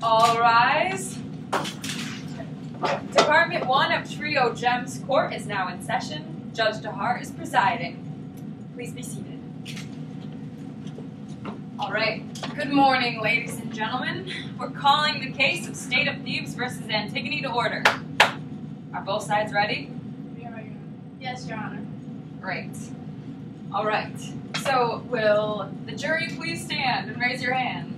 All rise. Department 1 of Trio Gems Court is now in session. Judge DeHart is presiding. Please be seated. All right. Good morning, ladies and gentlemen. We're calling the case of State of Thebes versus Antigone to order. Are both sides ready? Yes, Your Honor. Great. All right. So, will the jury please stand and raise your hands?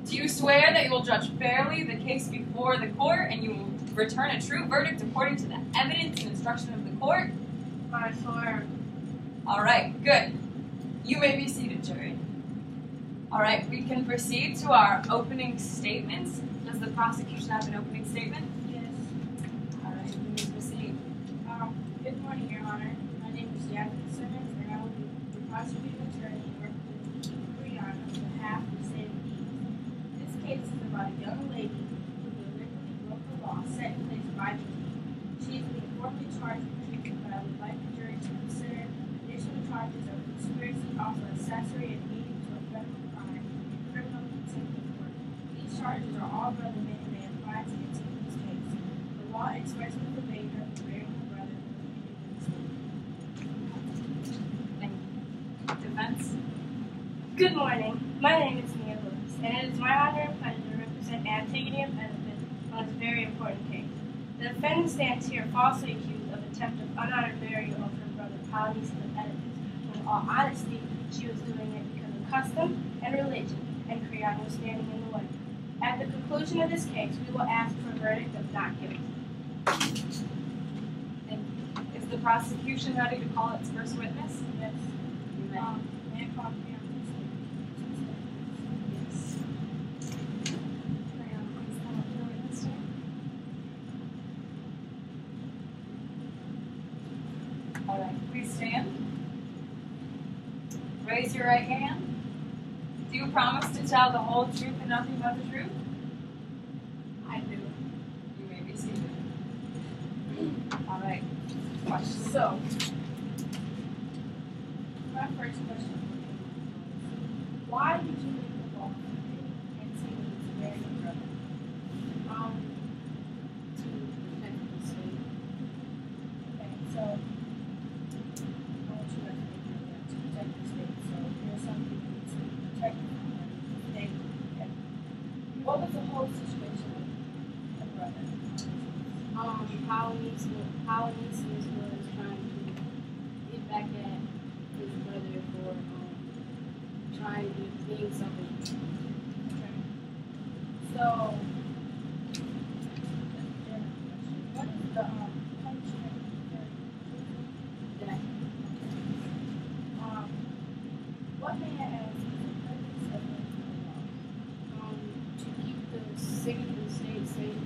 Do you swear that you will judge fairly the case before the court and you will return a true verdict according to the evidence and instruction of the court? I swear. All right, good. You may be seated, jury. All right, we can proceed to our opening statements. Does the prosecution have an opening statement? Yes. All right, you may proceed. Good morning, Your Honor. My name is Jasmine Simmons, and I will be the prosecuting attorney representing Brianna on behalf of the State of Thebes. This case is about a young lady who deliberately broke the law set in place by the king. She is being formally charged with treason, but I would like the jury to consider additional charges of conspiracy, also accessory, and leading to a federal crime and criminal contempt of court. These charges are all brother men and may apply to Antigone's case. The law expressly forbade her from marrying her brother who was Thank you. Defense? Good morning. My name is Mia Lewis, and it is my honor and pleasure to represent Antigone and Benefit on this very important case. The defendant stands here falsely accused of attempt of unhonored burial of her brother Polyneices of Oedipus. In all honesty, she was doing it because of custom and religion, and Creon was standing in the way. At the conclusion of this case, we will ask for a verdict of not guilty. Thank you. Is the prosecution ready to call its first witness? Yes. You may. May I call Creon, please? Yes. Creon, please come up to the witness stand. All right, please stand. Raise your right hand. Do you promise to tell the whole truth and nothing but the truth? I do. You may be seated. All right. Question. So, my first question is, why did you make the law and take me to marry your brother? To protect the state. Okay, so, I want you guys to make that to protect the state. So, there's something to protect the state. Okay. What was the whole situation with your brother? Polyneices was trying to get back at his brother for trying to being selfish. Okay. So, what is the punishment for That what may I ask is the purpose of making the law? to keep the city and state safe,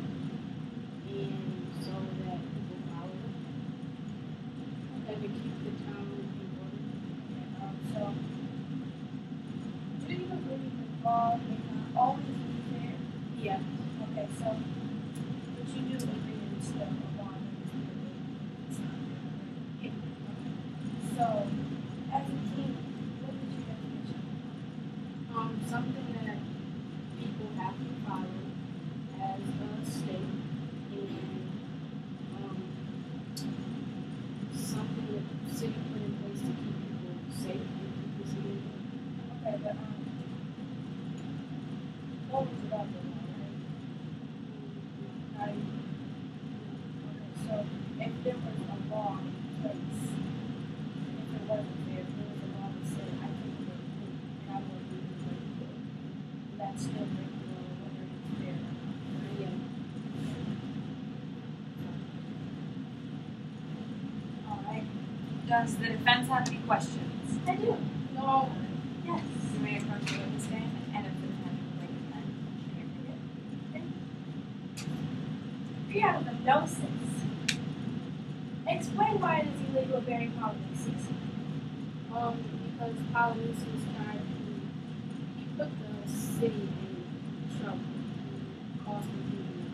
and so that people follow it, and to keep the town in order. So, do you believe the law may not always be fair? Yeah. Okay, so, but you do agree that it's still a law that is fair. It's not fair. Yeah. Okay. So, as a king, what is your definition of law? Something that people have to follow as a state, and something that the city put in place to keep people safe and keep the city in order. Okay, but what was about the law, right? How do you? Okay, so if there was a law in place, and if it wasn't fair, if there was a law that said I can do it and I won't do it, would that still break the law, whether it's fair or not? Yeah. All right. Does the defense have any questions? I do. No. Yes. You may approach the witness stand, and if the defendant would like to then, Be out of the gnosis. Explain why it is illegal to bury Polyneices. Because Polyneices tried to, he put the city in trouble and caused confusion.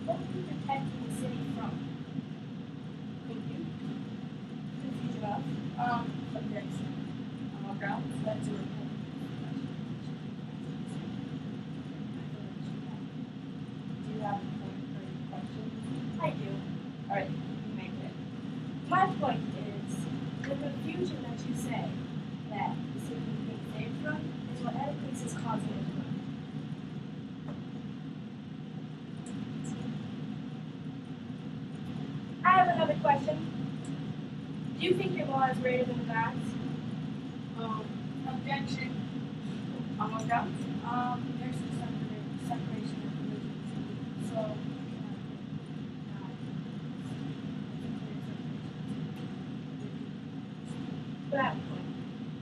What would be protecting the city from? Confusion of? Objection. on what grounds? That's a report. another question. Do you think your law is greater than God's? Objection. Almost done. There's a separation of religions. So, But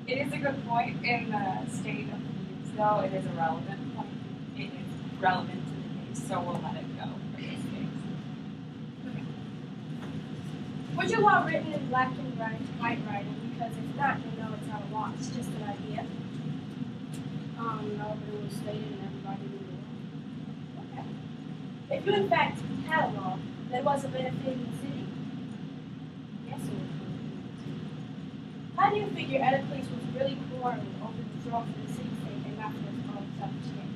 It is a good point. In the state of Phoenix, though, it is a relevant point. It is relevant to the case, so we'll let it go for this case. was your law written in black and white writing? Because if not, you know it's not a law. It's just an idea. no, but it was stated and everybody knew it. Okay. If you in fact had a law that was a benefiting the city, Yes, it was. how do you figure Oedipus was really quarreling over the throne for the city's sake and not for his own selfish gain?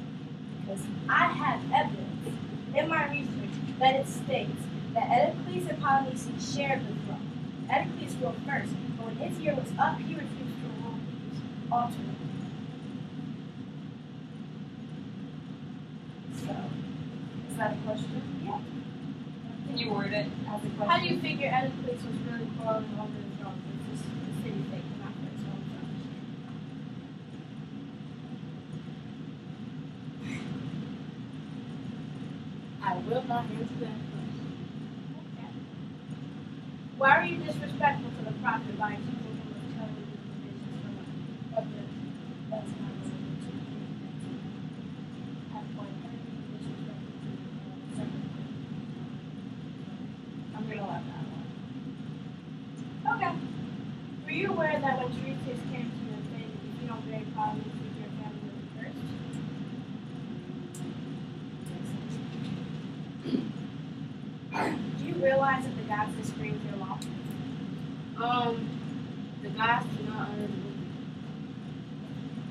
Because I have evidence in my research that it states that Oedipus and Polynices shared the throne. Oedipus ruled first, but when his year was up, he refused to rule Thebes alternately. So, Is that a question? yeah. Can you word it as a question? How do you figure Oedipus was really quarreling over the throne for the city's sake and not for his own selfish gain? I will not answer that question. Okay. Why are you disrespectful to the prophet by accusing him of telling you the visions from of the that's not related to you? At point, how are you disrespectful to the secretary? I'm gonna let that one. Okay. Were you aware that when Tiresias came to you and said, if you don't marry Polynices, your family will be cursed? Do you realize that the gods disagree with your law? The guys do not honor the movie.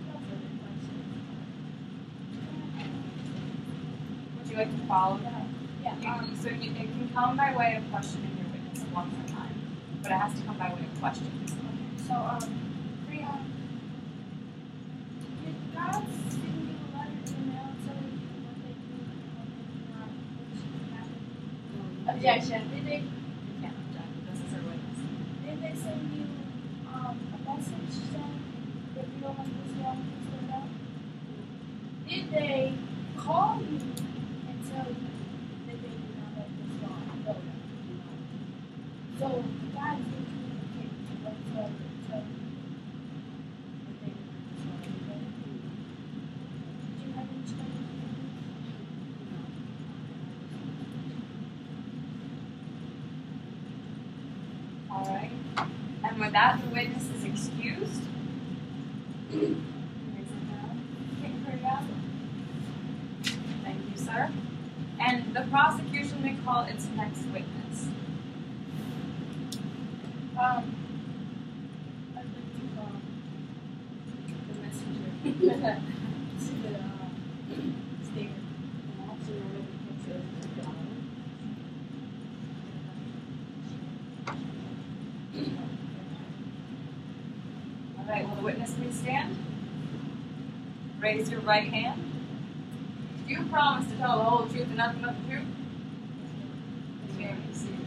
No further questions. Would you like to follow that? Yeah. So it can come by way of questioning your witness one more time, but it has to come by way of questions. So, Priya, did God send you a letter in the mail telling you what they do and what they do not, which happened? Objection. You can't object. This is her witness. Did they send you a message saying that you don't like this law, please live out? Did they call you and tell you that they do not like this law? No. So God is going to communicate or tell you that they do not like this law. Did you have any trouble? All right. And with that, the witness is excused. Thank you, sir. And the prosecution may call its next witness. I'd like to call the messenger to the stand. All right, will the witness please stand? Raise your right hand. Do you promise to tell the whole truth and nothing but the truth? May be seated.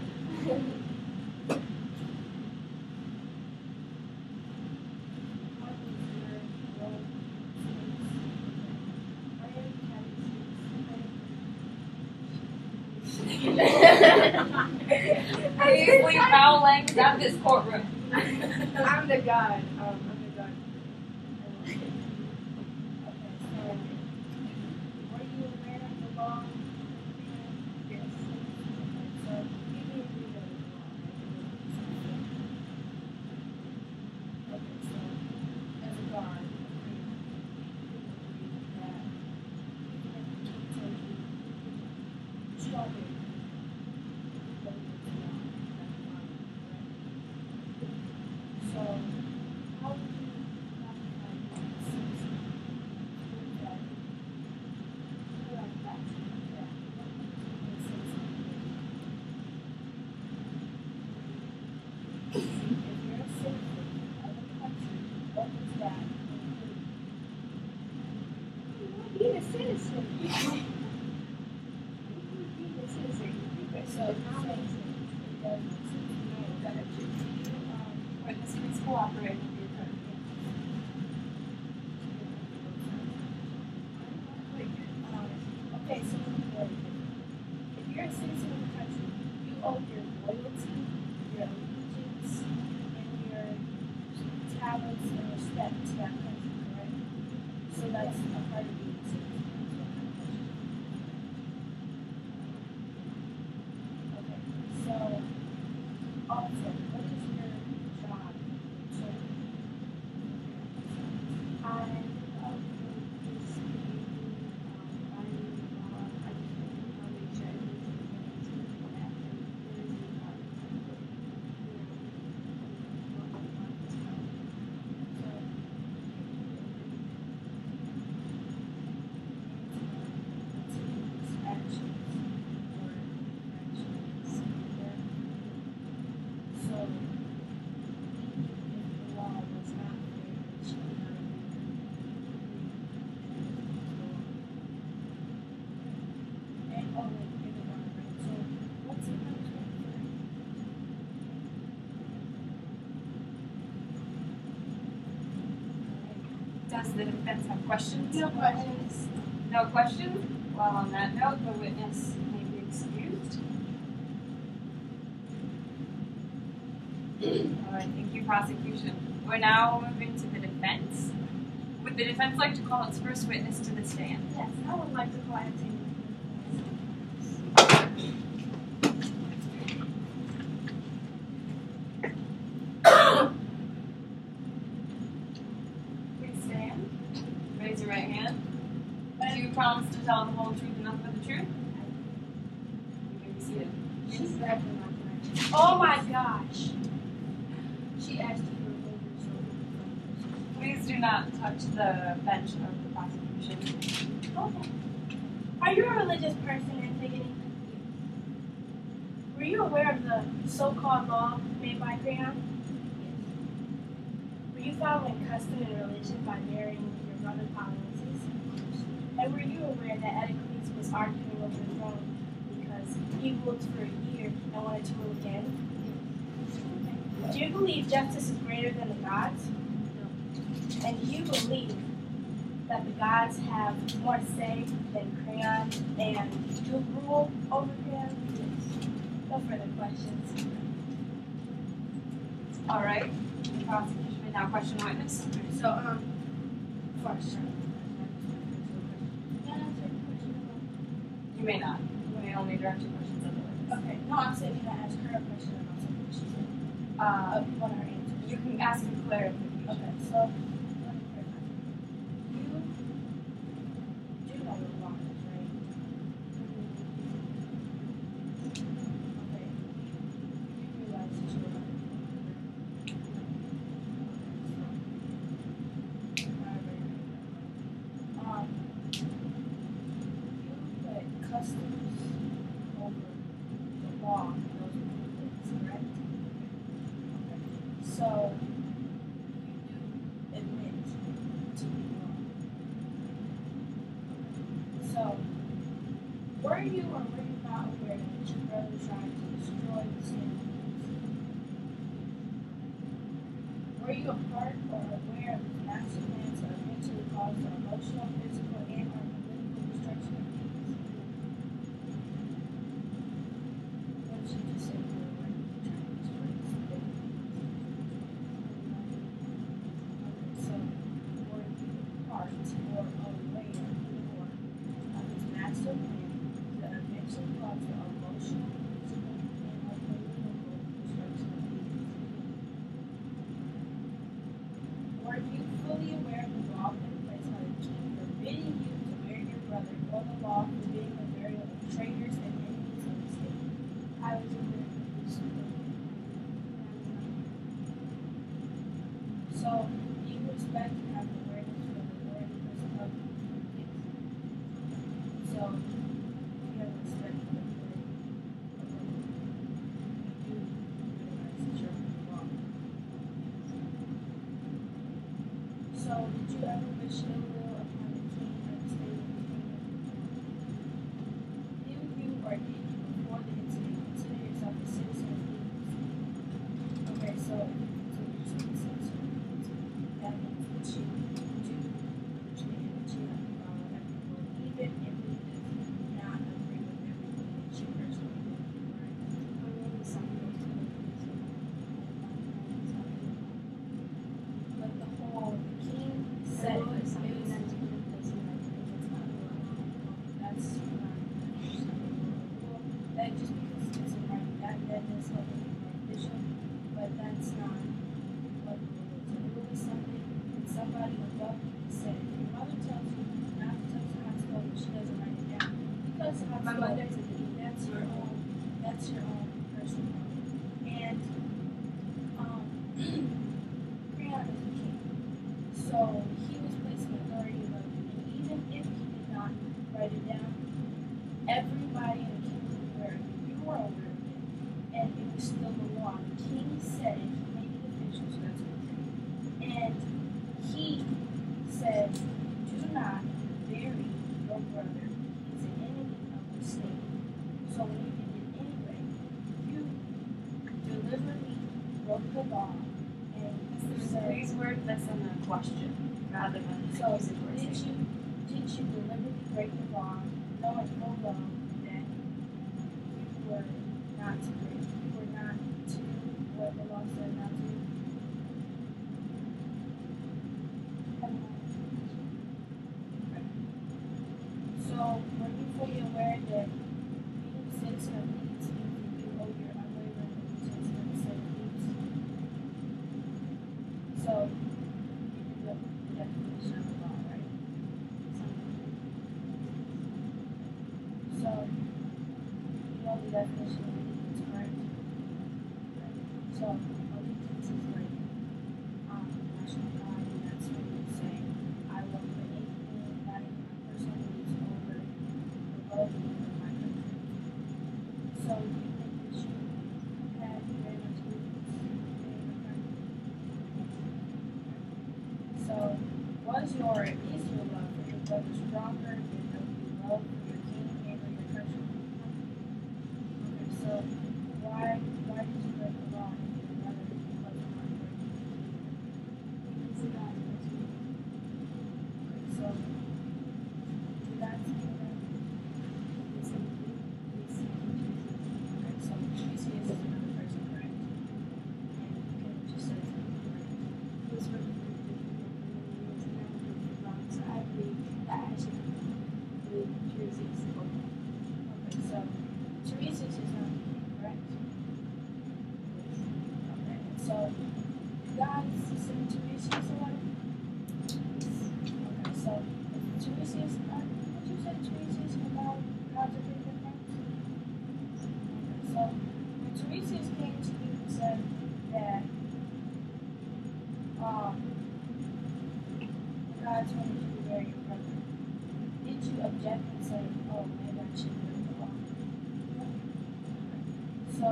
Please leave foul language out of this courtroom. I'm the God. I'm the God. Okay, so were you aware of the law? Yes. So you didn't agree that it was wrong, right? Okay, so as a guard, that strawberry. So, how would you classify this? Like that? Yeah. If you're a citizen of a country, what does that include? Being a citizen. Being a citizen. So, it does Witness, please cooperate with the attorney. Okay, so if you're a citizen of the country, you owe your loyalty, your allegiance, and your talents and respect to that country, correct? So that's a part of being a citizen. Okay, so also, what is your job? So, Does the defense have questions? no questions. No questions? Well, on that note, the witness may be excused. All right, thank you, prosecution. We're now moving to the defense. Would the defense like to call its first witness to the stand? Yes, I would like to call Antigone. Please stand. Raise your right hand. Do you promise to tell the whole truth and nothing but the truth? You may be seated. She's definitely not correct. Oh my gosh. She asked you for a favor, so Please do not touch the bench of the prosecution. okay. Are you a religious person, Antigone? Were you aware of the so-called law made by Creon? Were you following custom and religion by marrying your brother Polynices? And were you aware that Edicles was arguing over the throne because he ruled for a year and wanted to rule again? Do you believe justice is greater than the gods? No. And do you believe that the gods have more say than Creon and do rule over Creon? Yes. No further questions. All right. The prosecution may now question the witness. So, first, can I answer your question? You may not. You may only direct your questions at the witness. Okay. No, I'm saying can I ask her a question about something she said? One of her answers. You can ask for clarification. Okay, so you do know the law is, right? Okay. You realize that you're right. You put customs over the law and those are good things, correct? Okay. So you do admit to being wrong. So were you or were you not aware that your brother tried to destroy the city? Were you a part or aware of his master plan to eventually cause the emotional, physical, and or political destruction of peace? What did you just say? You were aware that you tried to destroy the city? Okay, so were you part or aware of his master plan to eventually cause the emotional, physical, and or political destruction of peace? Were you fully aware of the law put in place by the king forbidding you to marry your brother, or the law forbidding the burial of traitors and enemies of the state? I was aware of this. So, you respect and have awareness for the worthiness of yes. So, you have respect for the word. You do realize that you're wrong. So, did you ever wish ill will upon the king or the state of the kingdom? Did you or did you, before the incident, consider yourself a citizen of England? doesn't have My to mother's go. That's your own. That's your own personal. And Creon is a king, so he was placing authority above you. And even if he did not write it down, everybody in the kingdom was aware of it. You were aware of it, and it was still the law. The king said it. He made it official, so that's okay. And he said, "Do not bury your brother. He's an enemy of the state." So when you did it anyway, you deliberately broke the law, and you said, Please word this in a question rather than so accusatory did statement. you deliberately break the law, knowing full well that you were not to break, you were not to do what the law said not to do? So were you fully aware that being a citizen of Leeds means that you owe your unwavering allegiance to the state of Leeds? So you knew the definition of the law, right? So you know the definition of allegiance, correct? Right. So allegiance is like national pride, and that's when you say, I will put anything, not even my personal needs, over the well-being of my country. So you think that you have very much allegiance in your country? So was your, is your love for your brother stronger than your love for your king and for your country? Okay, so why did you break the law if your brother wasn't not breaking? Because of God's mercy. Okay, so did God say that? Yes, he did. Yes, he did. Okay, so Theseus is another person, correct? And you can just say something, correct? He was working for the years and never did it wrong, so I believe that I should believe Theseus. Okay, so Theseus is not the king, correct? Okay, so God sent Theseus a letter? Okay, so if Theseus, would you say Theseus about God's opinion of friends? Okay, so when Theseus came to you and said that God told you to bury your brother, did you object and say, oh, maybe I should break the law? So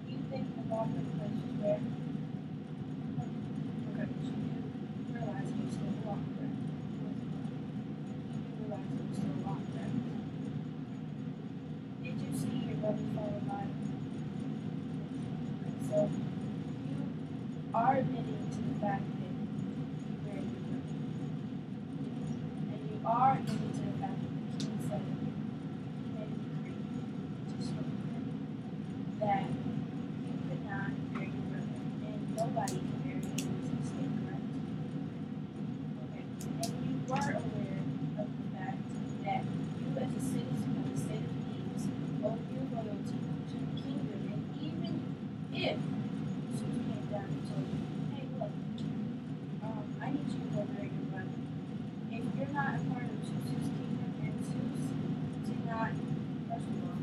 you think the law took place was where? Okay, but you do realize it was still a law, correct? You realize it was still a law, correct? Did you see your brother fall alive? Okay, so you are admitting to the fact that you buried your brother. And you are admitting to the fact that the king said he made a decree, which is spoken, that you could not bury your brother, and nobody can bury him in this state, correct? Okay. And you were aware of the fact that you, as a citizen of the state of Leeds, owe your loyalty to the kingdom, and even if Zeus came down and told you, hey, look, I need you to go bury your brother. If you're not a part of Zeus's kingdom, and Zeus did not, first of all,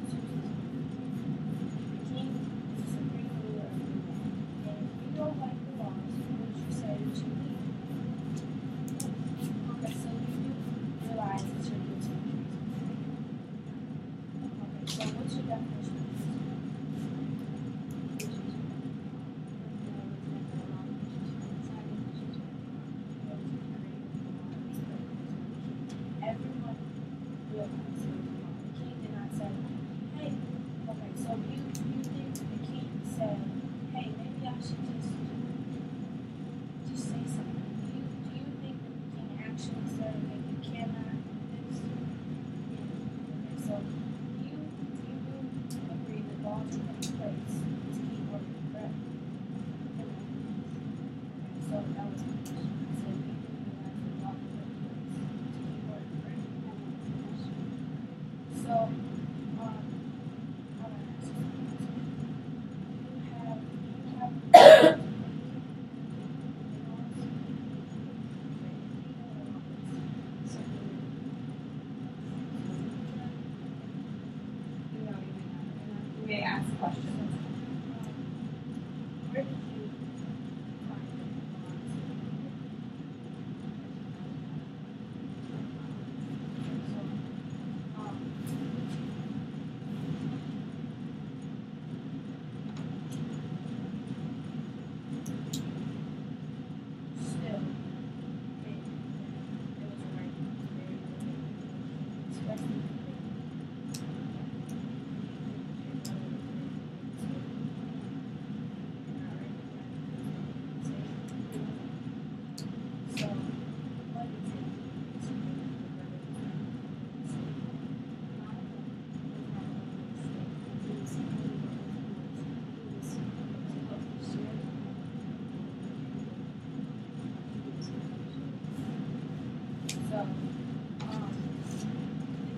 Zeus is the king is the supreme ruler of the land. And if you don't like the laws, would you say that you leave?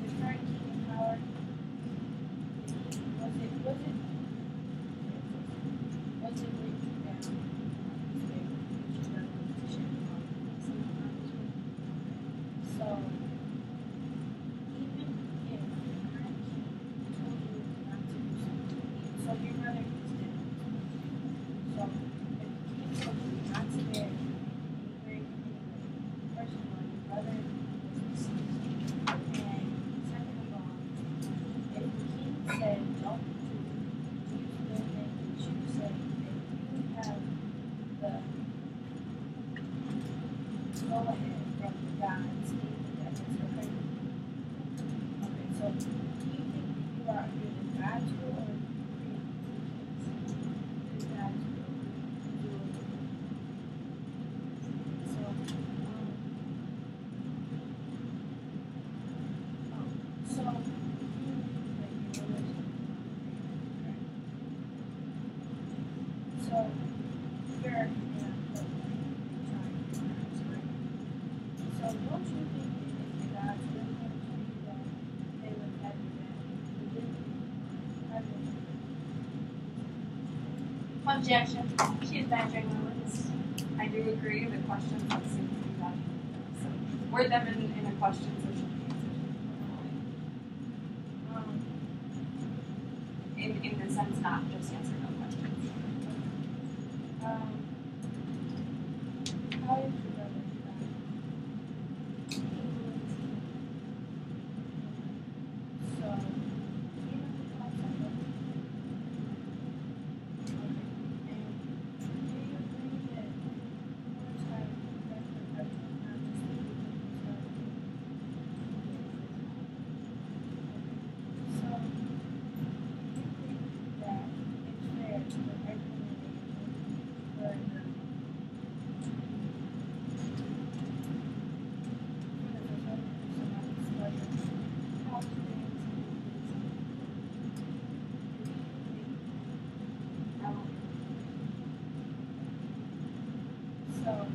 the current king in power, was it written down? So, even if the current king told you not to do something, so your brother is dead. So, if the king told you not to bear any grave anyway, first of all, your brother was deceased. And second of all, if the king said don't do it, do you still think you should say that you have the go ahead from the gods stating that it's okay? Okay, so do you think that you are under the God's rule or the God's rule? So, so so you're in a so don't you think that if the gods really wanted to do that, they would have you back? Objection. She is badgering my witness. I do agree. The questions that seem to be valuable. So word them in a question so should be answered. In the sense, not just yes or no questions. How is your brother? So, do you know the concept of it? And do you agree that words have effect on everyone, not just the people who start it? So, do you think that it's fair to put everyone in the So,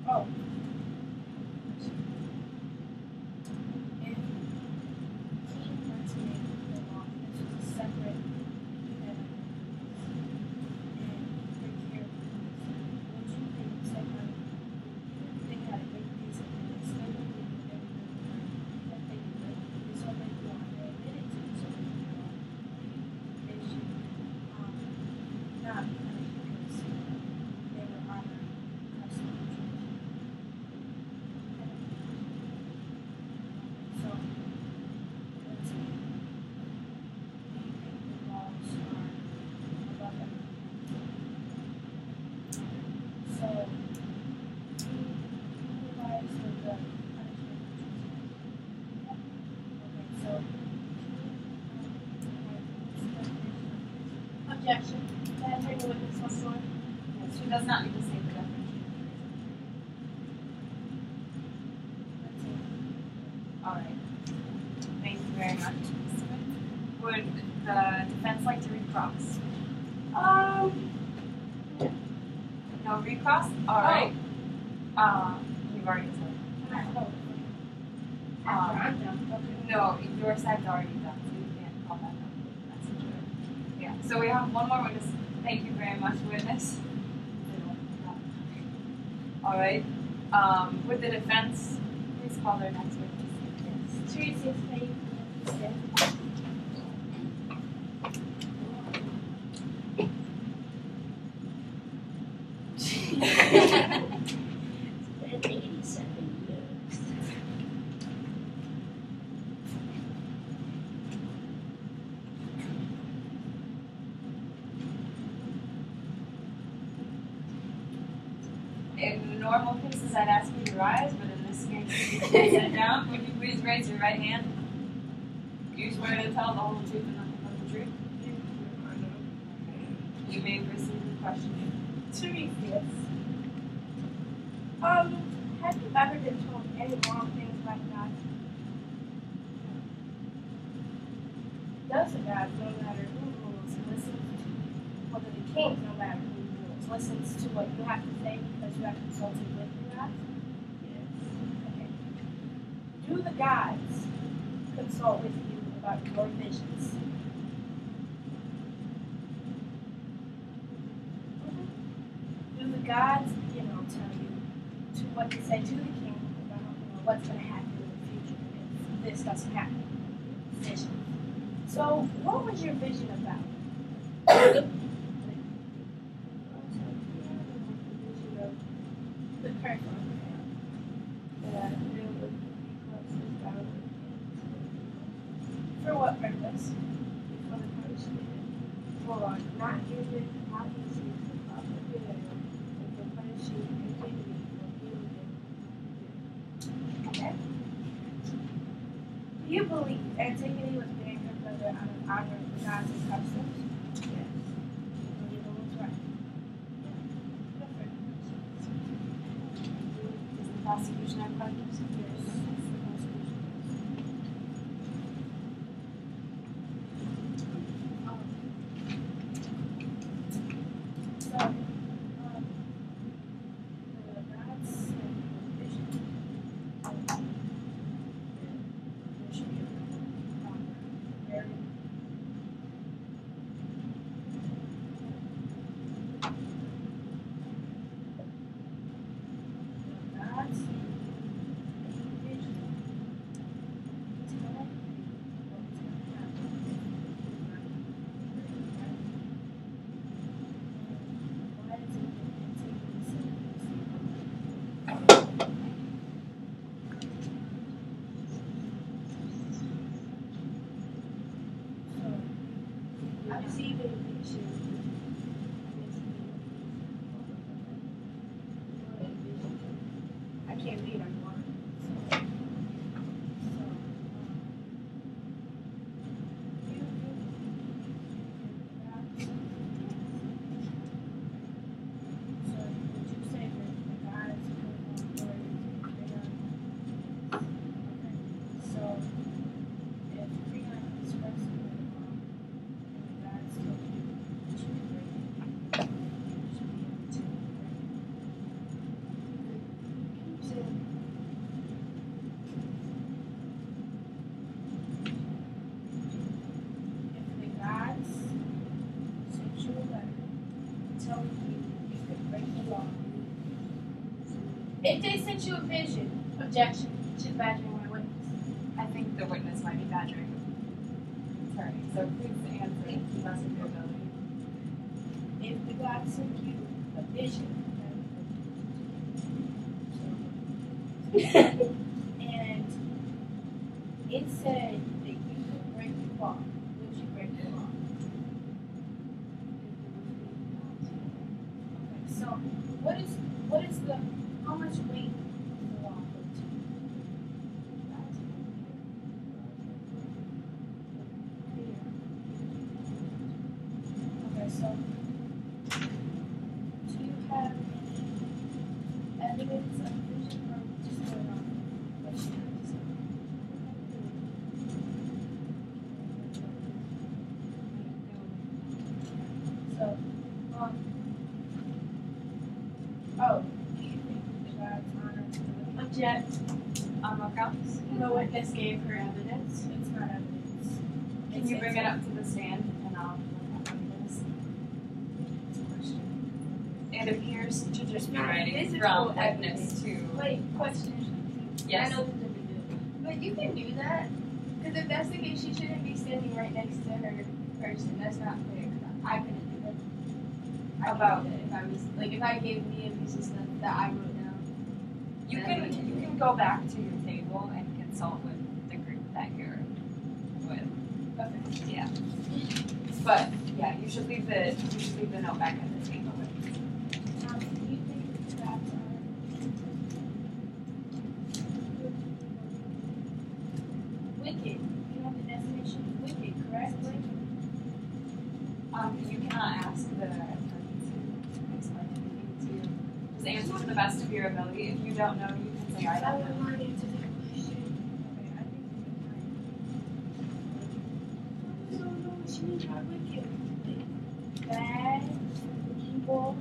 oh, if King were to make the law, this was a separate event, and for careful, would you think someone, even if they had a good reason and they still believe that that they could disobey the law, they admitted to disobeying the law, they should not be punished because they were honoring custom and tradition? So, let's see. Do you think the laws are above everything? So, do you realize what the punishment for trespass? Okay, so, objection. Badgering the witness once more. Yes, she does not need to say the definition. Let's see. All right. Thank you very much. Would the defense like to recross? No recross? All right. You've already said. After I'm done. Okay. No, your side's already done, so you can't call that up. That's true. Yeah. So we have one more witness. Thank you very much, witness. All right. With the defense, please call their next witness. Yes. Teresa Faith. It's been 87 years. In normal cases, I'd ask you to rise, but in this case, you can sit down. Would you please raise your right hand? Do you swear to tell the whole truth and nothing but the truth? You may proceed with questioning. Teresa. Have you ever been told any wrong things by God? Does the God, no matter who rules, listen to, whether the king, no matter who rules, listens to what you have to say because you have consulted with the God? Do the gods consult with you about your visions? Do the gods, tell you what to say to the king about, what's going to happen in the future if this doesn't happen? Vision. So, what was your vision about? The current one. For what purpose? For the punishment. For not giving obviously the proper good and for punishing Antigone for healing. Okay. Do you believe Antigone was bearing her brother out of honor of the gods and customs? Yes. Believe it was right. Does the prosecution have questions? Yes. I can't read, I'm blind. If they sent you a vision, objection, she's badgering my witness. I think the witness might be badgering the attorney, so please answer to the best of your ability. If the God sent you a vision, and it said that you could break the law, would you break the law? Okay, so what is the how much weight does the law put to you? Okay, so do you have any evidence of vision or just going on what she had to say? So, oh, do you think the God's honor to the Object. On what grounds? The witness gave her evidence. It's not evidence. Can you bring it up to the stand and I'll look at what it is? It's a question. It appears to just be Not writing physical from witness to. Wait, question. Yes. I know this is good. But you can do that. Because if that's the case, she shouldn't be standing right next to her person. That's not fair. I couldn't do that. I About couldn't do that if I was like if I gave me a piece of stuff that I wrote down. You can go back to your table and consult with the group that you're with. Okay. Yeah. But yeah, you should leave the note back at the table. Do you think that wicked? You have the definition of wicked, correct? You cannot ask the attorney to explain anything to you. Just answer to the best of your ability. If you don't know, you can say I don't know. Okay, I think I don't know what you mean by wicked. Bad, evil.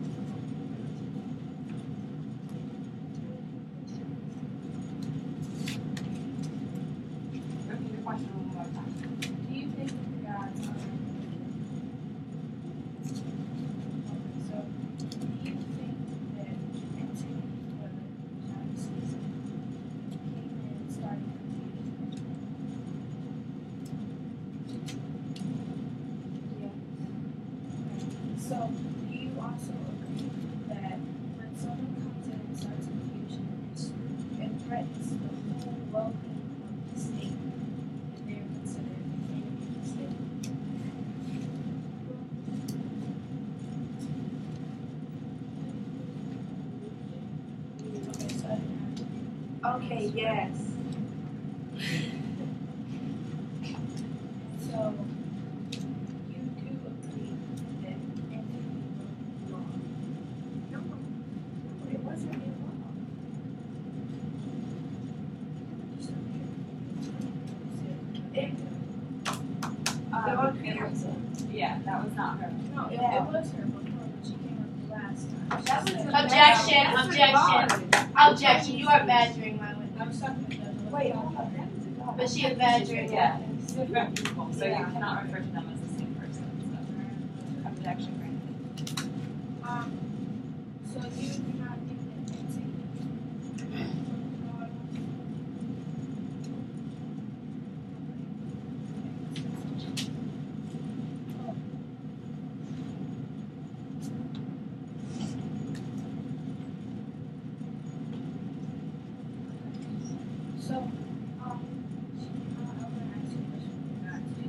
threat is to the whole well-being of the state, and they are considered the enemy of the state. Okay, so I didn't have to. Okay, yes. So, you do agree that Antigone broke the law? No, it wasn't in law. Just up here. It, the It computer. was, yeah, that was not her. No, it Yeah. was her before, but she came up the last time. That was She said- Objection, that's objection. what Objection, you are badgering my witness. I was talking about the Wait, hold on. That was a dog. But she is badgering. Yeah, different people, so you Yeah. cannot refer to them as the same person. So. Objection granted. So you do not think that Antigone broke the law? So, I want to ask you a question. Do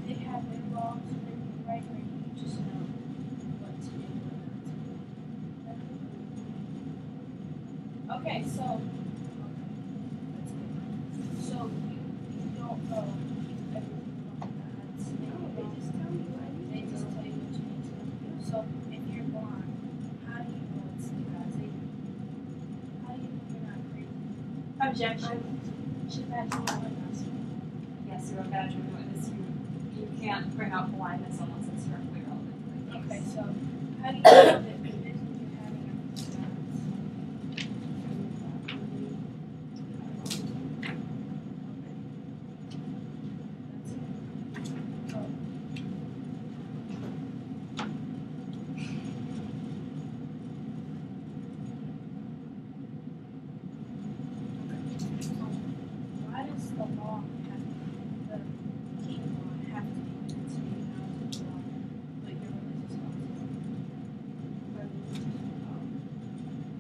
they have their laws written right, or do you just know what to do and what not to do? Okay, so, that's good. So you don't know everything about that. No, they just tell me what I need They to just know. tell you what you need to know. So if you're blind, how do you know it's the guy's age? How do you know you're not crazy? Objection. She's badgering my witness. Yes, you're a badgering witness. You can't bring up blindness unless it's directly relevant to the Okay, case. so how do you know that the vision you're having are the signs? Why does the law have the key law have to be to be acknowledged law, but your religious laws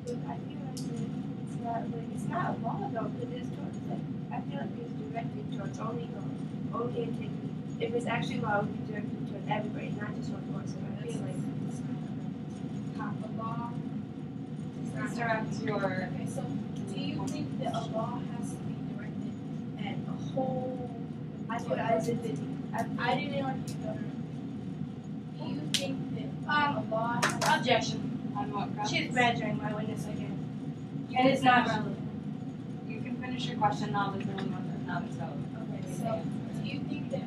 But I feel like it's not a law though, because it's towards like, I feel like it's directed towards only Antigone. If it's actually law, it would be directed towards everybody, not just one person. I feel like it's not a law. Please direct your. Okay, so do you think that a law has to be directed at a whole? I feel as if it. I didn't want you to go. Do you think that a law has Objection. On what grounds? She's badgering my witness again. You And can it's not finish- relevant. You can finish your question now. There's only one that's not as relevant. Okay, so do you think that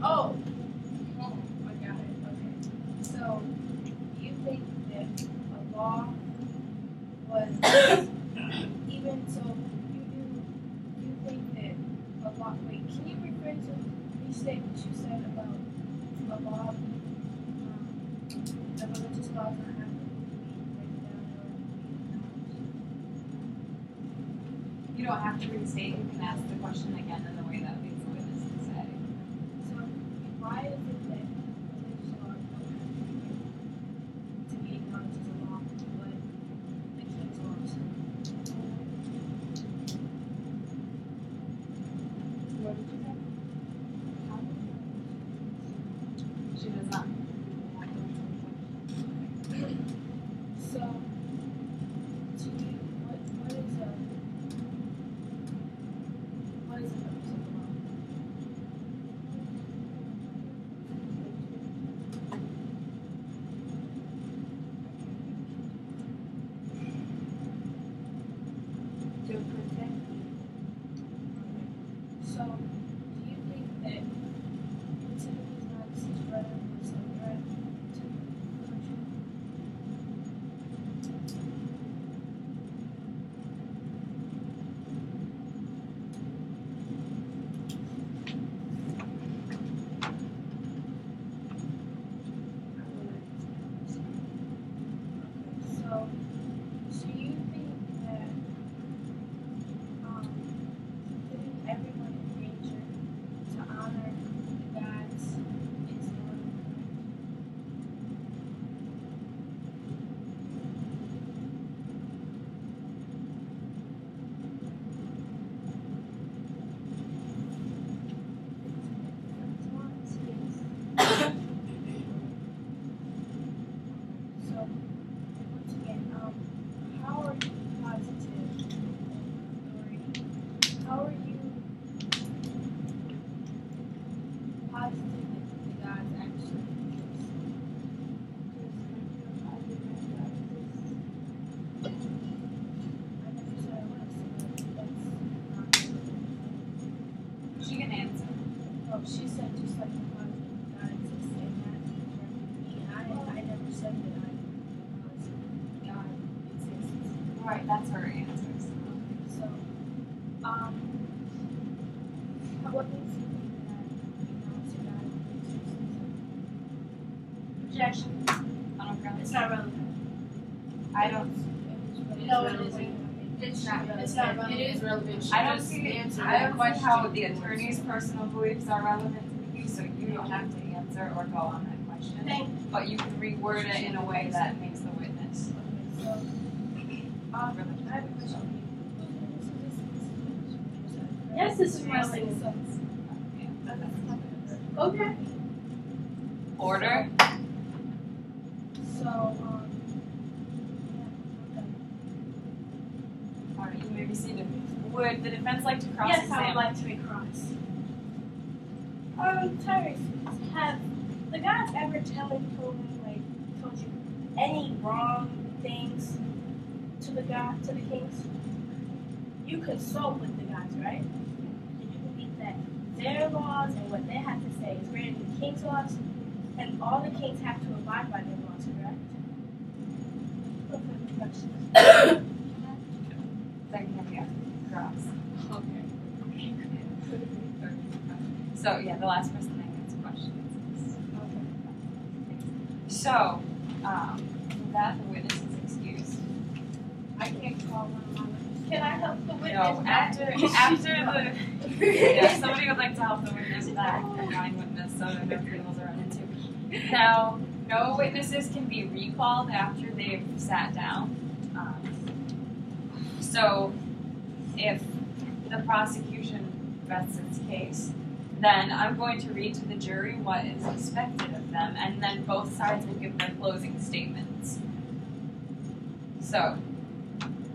oh, I got it. Okay, so do you think that a law was even so? You think that a law? Wait, can you restate what you said about a law? The religious laws not having to be written down or be acknowledged. You don't have to restate. You can ask the question again in the way that leads the witness to say. So why is it that religious laws don't have to be written to be acknowledged as a law, but the king's laws? What did you say? She does not. So, to you, what is a purpose of the law? To protect me. So, do you think that Timothy's not such brother was a threat to the country? So, do you think that she said just like the cause of God exists and that me. I never said that I because God exists. Right, that's her answers. Okay, so what makes you think that because God exists? Rejection. I don't know. It's not relevant. I don't. No, it isn't. It's not relevant. It's not relevant. It is relevant. She I don't just see. answered I that don't see question. how the attorney's personal beliefs are relevant to you, so you don't have to answer or go on that question. But you can reword it in a way that makes the witness. Okay, so I have a question. Yes, this is relevant. Okay. Order. So, Alright, you may be seated. Would the defense like to cross Yes, examine? I would like to recross. Tyrese, have the guys ever told you any wrong things to the kings? You consult with the guys, right? And you believe that their laws and what they have to say is greater than the king's laws, and all the kings have to abide by their laws, correct? No further questions. Then you have to cross. Okay. So yeah, the last person that gets questions. So, with that, the witness is excused. I can't call one of my witnesses. Can I help the witness? No, after the yeah, somebody would like to help the witness back, the blind witness, so that no criminals are run into. Now, no witnesses can be recalled after they've sat down. So, if the prosecution rests its case, then I'm going to read to the jury what is expected of them, and then both sides will give their closing statements. So,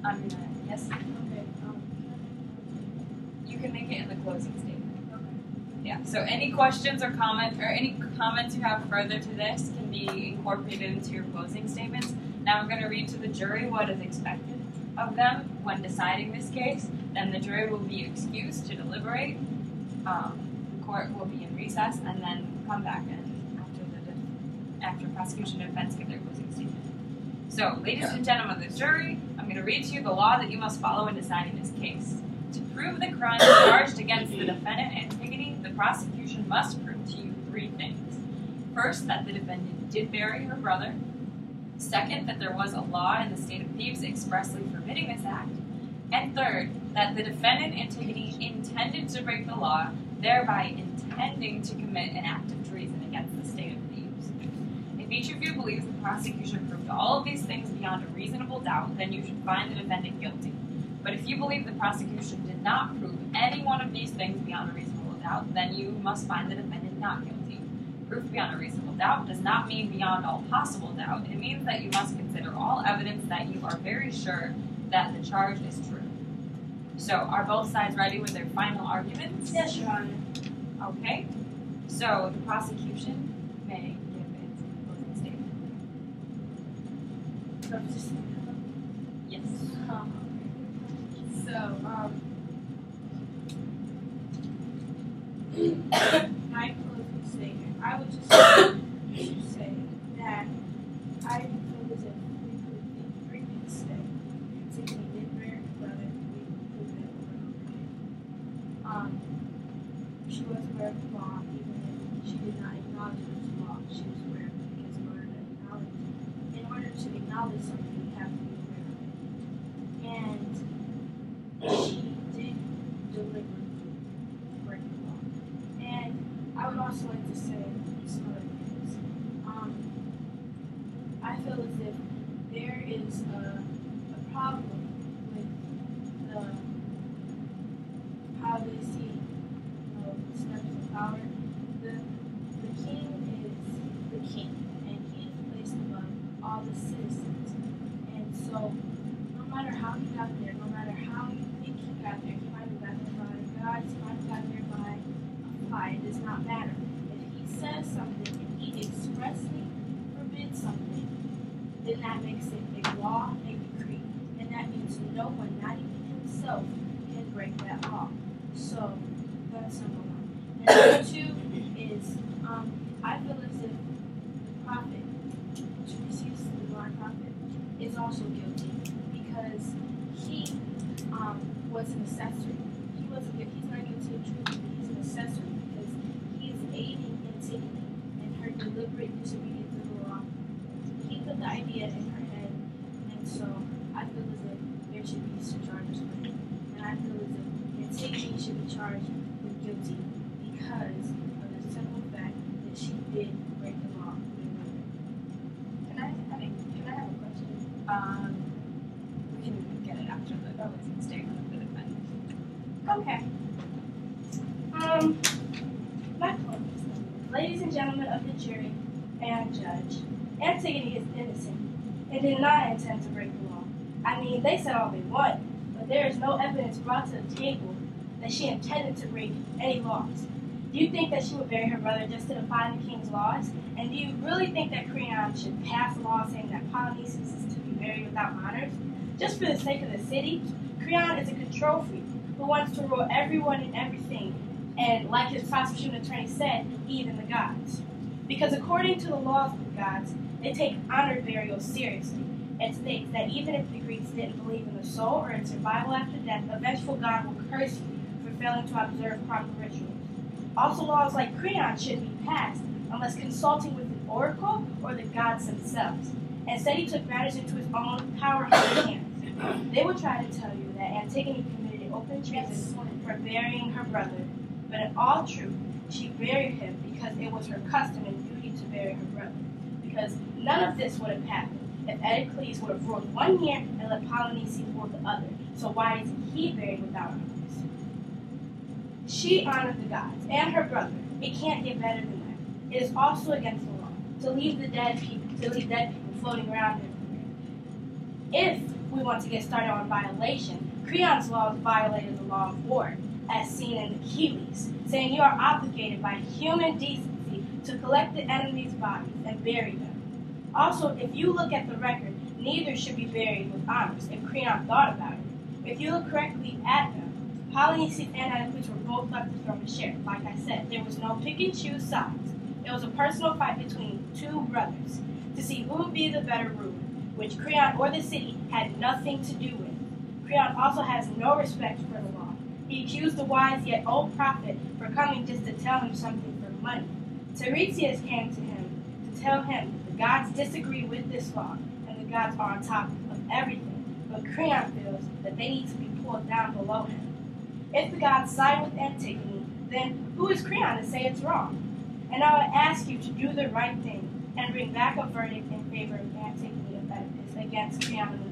I'm gonna, yes? Okay, You can make it in the closing statement. Yeah, so any questions or any comments you have further to this can be incorporated into your closing statements. Now I'm going to read to the jury what is expected of them when deciding this case. Then the jury will be excused to deliberate. The court will be in recess and then come back in after prosecution and defense give their closing statement. So, ladies and gentlemen of the jury, I'm going to read to you the law that you must follow in deciding this case. To prove the crime charged against the defendant, Antigone, the prosecution must prove to you three things. First, that the defendant did bury her brother. Second, that there was a law in the state of Thebes expressly forbidding this act. And third, that the defendant, Antigone, intended to break the law, thereby intending to commit an act of treason against the state of Thebes. If each of you believes the prosecution proved all of these things beyond a reasonable doubt, then you should find the defendant guilty. But if you believe the prosecution did not prove any one of these things beyond a reasonable doubt, then you must find the defendant not guilty. Proof beyond a reasonable doubt does not mean beyond all possible doubt. It means that you must consider all evidence that you are very sure that the charge is true. So, are both sides ready with their final arguments? Yes, Your Honor. Okay. So, the prosecution may give its closing statement. Yes. my closing statement, I would just like to say that I feel as if we proved the three things that Antigone did bury her brother. We proved that over and over again. She was aware of the law, even if she did not acknowledge it as law. She was aware of it because in order to acknowledge something, you have to be aware of it. And she did deliberately break the law. And I would also like to say some other things. I feel as if there is a problem with how they see the steps of power. The king is the king, and he is placed above all the citizens. And so, no matter how he got there, no matter how you think he got there, he might have got there by God, he might have got there by a fly. It does not matter. If he says something and he expressly forbids something, then that makes it a law, a decree. And that means no one, not even himself, can break that law. So, that's number one. And number two is, I feel as if the prophet, which receives the Lord prophet, is also guilty because he was an accessory. He's not guilty of treason, but he's an accessory because he is aiding Antigone in her deliberate disobedience of the law. He put the idea in her head, and so I feel as if there should be some charges for him. And I feel as if Antigone should be charged with guilty because of the simple fact that she did break the law with murder. Can I have a question? We can get it after the statement of the defendant. Okay. My point is, ladies and gentlemen of the jury and judge, Antigone is innocent and did not intend to break the law. I mean, they said all they want, but there is no evidence brought to the table that she intended to break any laws. Do you think that she would bury her brother just to defy the king's laws? And do you really think that Creon should pass a law saying that Polynesius is to be buried without honors? Just for the sake of the city? Creon is a control freak who wants to rule everyone and everything, and like his prosecuting attorney said, even the gods. Because according to the laws of the gods, they take honored burial seriously. It states that even if the Greeks didn't believe in the soul or in survival after death, a vengeful god will curse you for failing to observe proper rituals. Also, laws like Creon shouldn't be passed unless consulting with an oracle or the gods themselves. Instead, he took matters into his own powerful hands. They will try to tell you that Antigone committed open treason for burying her brother, but in all truth, she buried him because it was her custom and duty to bury her brother. Because none of this would have happened if Edicles would have ruled 1 year and let Polynesius rule the other. So why is he buried without honors? She honored the gods and her brother. It can't get better than that. It is also against the law to leave dead people floating around everywhere. If we want to get started on violation, Creon's laws violated the law of war, as seen in Achilles, saying you are obligated by human decency to collect the enemy's bodies and bury them. Also, if you look at the record, neither should be buried with honors if Creon thought about it. If you look correctly at them, Polynesius and Edicles were both left to throw a share. Like I said, there was no pick and choose sides. It was a personal fight between two brothers to see who would be the better ruler, which Creon or the city had nothing to do with. Creon also has no respect for the law. He accused the wise yet old prophet for coming just to tell him something for money. Tiresias came to him to tell him that the gods disagree with this law and the gods are on top of everything, but Creon feels that they need to be pulled down below him. If the gods side with Antigone, then who is Creon to say it's wrong? And I would ask you to do the right thing and bring back a verdict in favor of Antigone of Oedipus against Creon